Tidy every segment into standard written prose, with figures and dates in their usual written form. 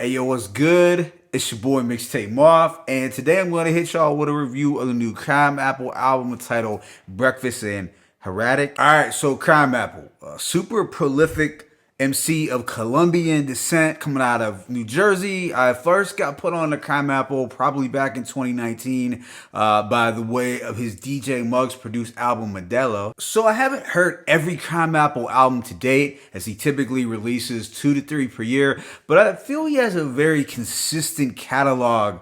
Hey yo, what's good? It's your boy Mixtape Moth, and today I'm going to hit y'all with a review of the new Crimeapple album entitled Breakfast in Hradec. Alright, so Crimeapple, a super prolific MC of Colombian descent coming out of New Jersey. I first got put on the Crimeapple probably back in 2019 by the way of his DJ Muggs produced album Modelo. So I haven't heard every Crimeapple album to date, as he typically releases 2 to 3 per year, but I feel he has a very consistent catalog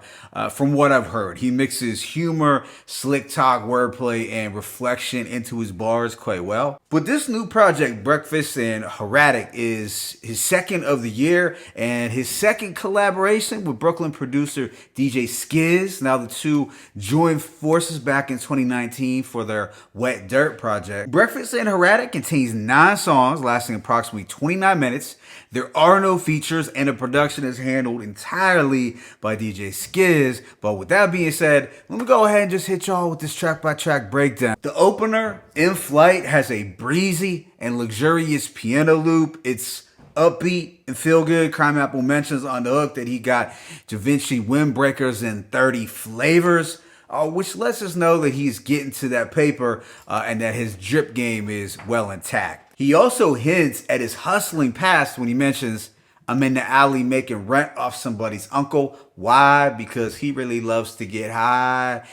from what I've heard. He mixes humor, slick talk, wordplay, and reflection into his bars quite well. But this new project, Breakfast in Hradec, is his second of the year and his second collaboration with Brooklyn producer DJ Skizz. Now the two joined forces back in 2019 for their Wet Dirt project. Breakfast in Hradec contains 9 songs lasting approximately 29 minutes. There are no features and the production is handled entirely by DJ Skizz. But with that being said, let me go ahead and just hit y'all with this track by track breakdown. The opener, In Flight, has a breezy and luxurious piano loop. It's upbeat and feel good. Crimeapple mentions on the hook that he got Da Vinci windbreakers in 30 flavors. Which lets us know that he's getting to that paper and that his drip game is well intact. He also hints at his hustling past when he mentions, I'm in the alley making rent off somebody's uncle. Why? Because he really loves to get high.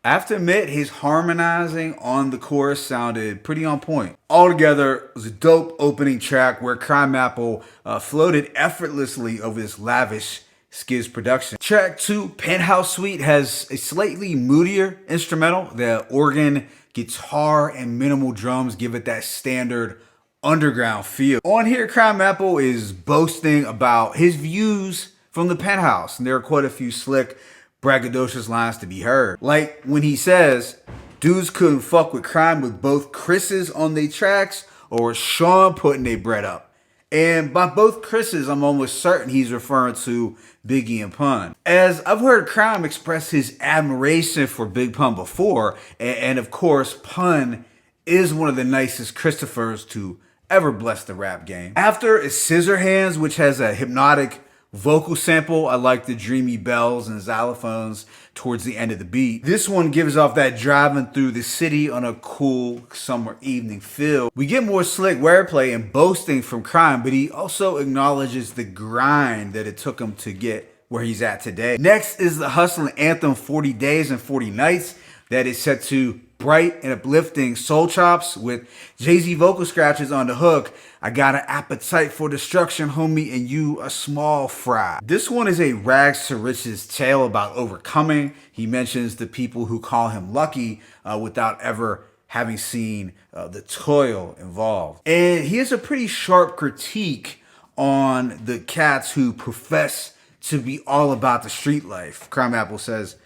I have to admit, his harmonizing on the chorus sounded pretty on point. Altogether, it was a dope opening track where Crimeapple floated effortlessly over this lavish Skizz production. Track 2, Penthouse Suite, has a slightly moodier instrumental. The organ, guitar, and minimal drums give it that standard underground feel. On here, Crimeapple is boasting about his views from the penthouse, and there are quite a few slick, braggadocious lines to be heard. Like when he says, dudes couldn't fuck with crime with both Chris's on their tracks or Sean putting their bread up. And by both Chris's, I'm almost certain he's referring to Biggie and Pun. As I've heard Crime express his admiration for Big Pun before, and of course, Pun is one of the nicest Christophers to ever bless the rap game. After is Scissor Hands, which has a hypnotic vocal sample. I like the dreamy bells and xylophones towards the end of the beat. This one gives off that driving through the city on a cool summer evening feel. We get more slick wordplay and boasting from Crime, but he also acknowledges the grind that it took him to get where he's at today. Next is the hustling anthem 40 Days and 40 Nights that is set to bright and uplifting soul chops with Jay-Z vocal scratches on the hook. I got an appetite for destruction, homie, and you a small fry. This one is a rags to riches tale about overcoming. He mentions the people who call him lucky without ever having seen the toil involved. And he has a pretty sharp critique on the cats who profess to be all about the street life. Crimeapple says,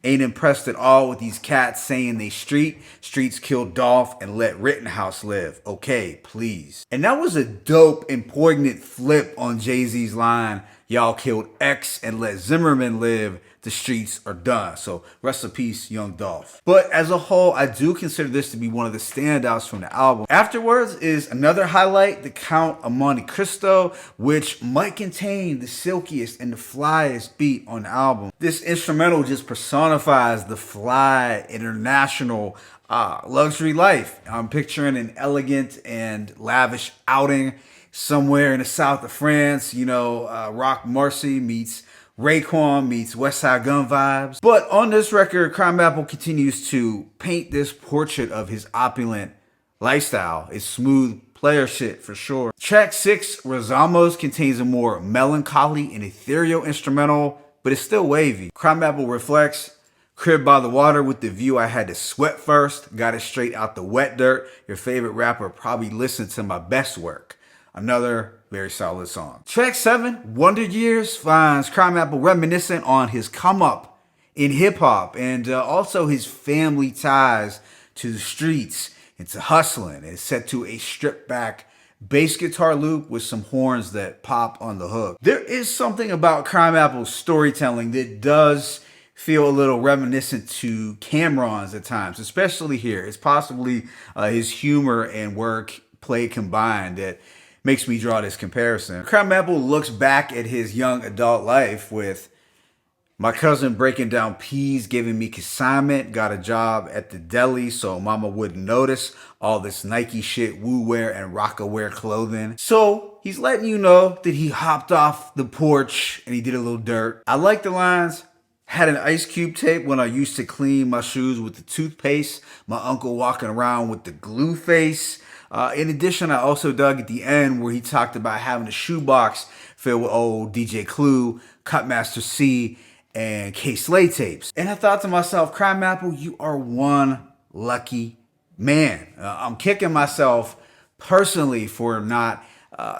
ain't impressed at all with these cats saying they streets killed Dolph and let Rittenhouse live. Okay, please. And that was a dope and poignant flip on Jay-Z's line, y'all killed X and let Zimmerman live. The streets are done. So rest in peace, Young Dolph. But as a whole, I do consider this to be one of the standouts from the album. Afterwards is another highlight, the Count of Monte Cristo, which might contain the silkiest and the flyest beat on the album. This instrumental just personifies the fly international luxury life. I'm picturing an elegant and lavish outing somewhere in the south of France. You know, Rock Marcy meets Raekwon meets West Side Gun vibes. But on this record, Crimeapple continues to paint this portrait of his opulent lifestyle. It's smooth player shit for sure. Track 6, Rosamos, contains a more melancholy and ethereal instrumental, but it's still wavy. Crimeapple reflects, crib by the water with the view I had to sweat first, got it straight out the wet dirt. Your favorite rapper probably listened to my best work. Another very solid song. Track 7, Wonder Years, finds Crimeapple reminiscent on his come up in hip hop and also his family ties to the streets and to hustling. It's set to a stripped back bass guitar loop with some horns that pop on the hook. There is something about Crimeapple's storytelling that does feel a little reminiscent to Cameron's at times, especially here. It's possibly his humor and work play combined that makes me draw this comparison. Crimeapple looks back at his young adult life with my cousin breaking down peas, giving me consignment, got a job at the deli so mama wouldn't notice all this Nike shit, woo wear, and rock-aware clothing. So he's letting you know that he hopped off the porch and he did a little dirt. I like the lines. Had an ice cube tape when I used to clean my shoes with the toothpaste. My uncle walking around with the glue face. In addition, I also dug at the end where he talked about having a shoebox filled with old DJ Clue, Cutmaster C, and K-Slay tapes. And I thought to myself, Crimeapple, you are one lucky man. I'm kicking myself personally for not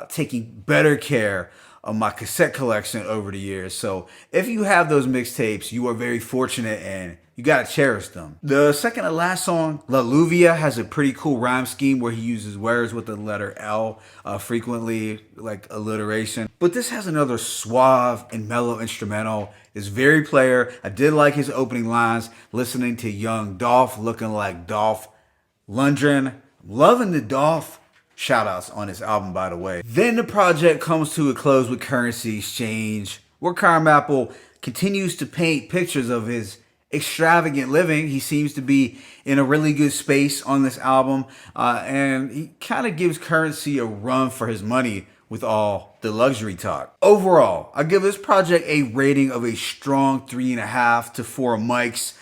taking better care of my cassette collection over the years. So if you have those mixtapes, you are very fortunate and you gotta cherish them. The second and last song, Leluvia, has a pretty cool rhyme scheme where he uses words with the letter L frequently, like alliteration. But this has another suave and mellow instrumental. It's very player. I did like his opening lines, listening to young Dolph looking like Dolph Lundgren. Loving the Dolph shoutouts on this album, by the way. Then the project comes to a close with Currency Exchange, where Crimeapple continues to paint pictures of his extravagant living. He seems to be in a really good space on this album, and he kind of gives Currency a run for his money with all the luxury talk. Overall, I give this project a rating of a strong 3.5 to 4 mics.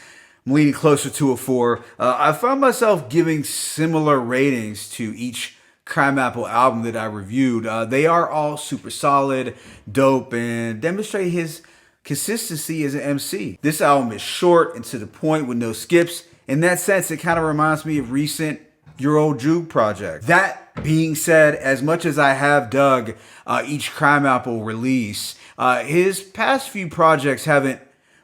I'm leaning closer to a 4. I found myself giving similar ratings to each Crimeapple album that I reviewed. They are all super solid, dope, and demonstrate his consistency as an MC. This album is short and to the point with no skips. In that sense, it kind of reminds me of recent Your Old Juke project. That being said, as much as I have dug each Crimeapple release, his past few projects haven't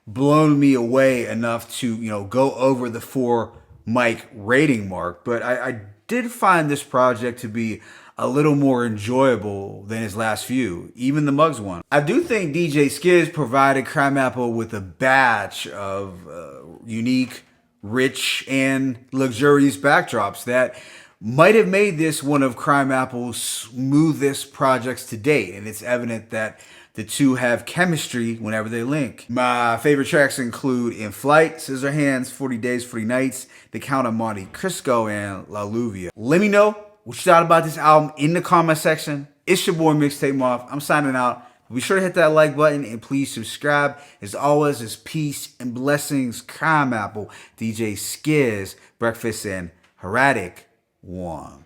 blown me away enough to, go over the 4 mic rating mark. But I did find this project to be a little more enjoyable than his last few, even the Muggs one. I do think DJ Skizz provided Crimeapple with a batch of unique, rich, and luxurious backdrops that might have made this one of Crimeapple's smoothest projects to date, and it's evident that the two have chemistry whenever they link. My favorite tracks include In Flight, Scissor Hands, 40 Days, 40 Nights, The Count of Monte Cristo, and Leluvia. Let me know what you thought about this album in the comment section. It's your boy Mixtape Moth. I'm signing out. Be sure to hit that like button and please subscribe. As always, it's peace and blessings. Crimeapple, DJ Skizz, Breakfast, and Hradec 1.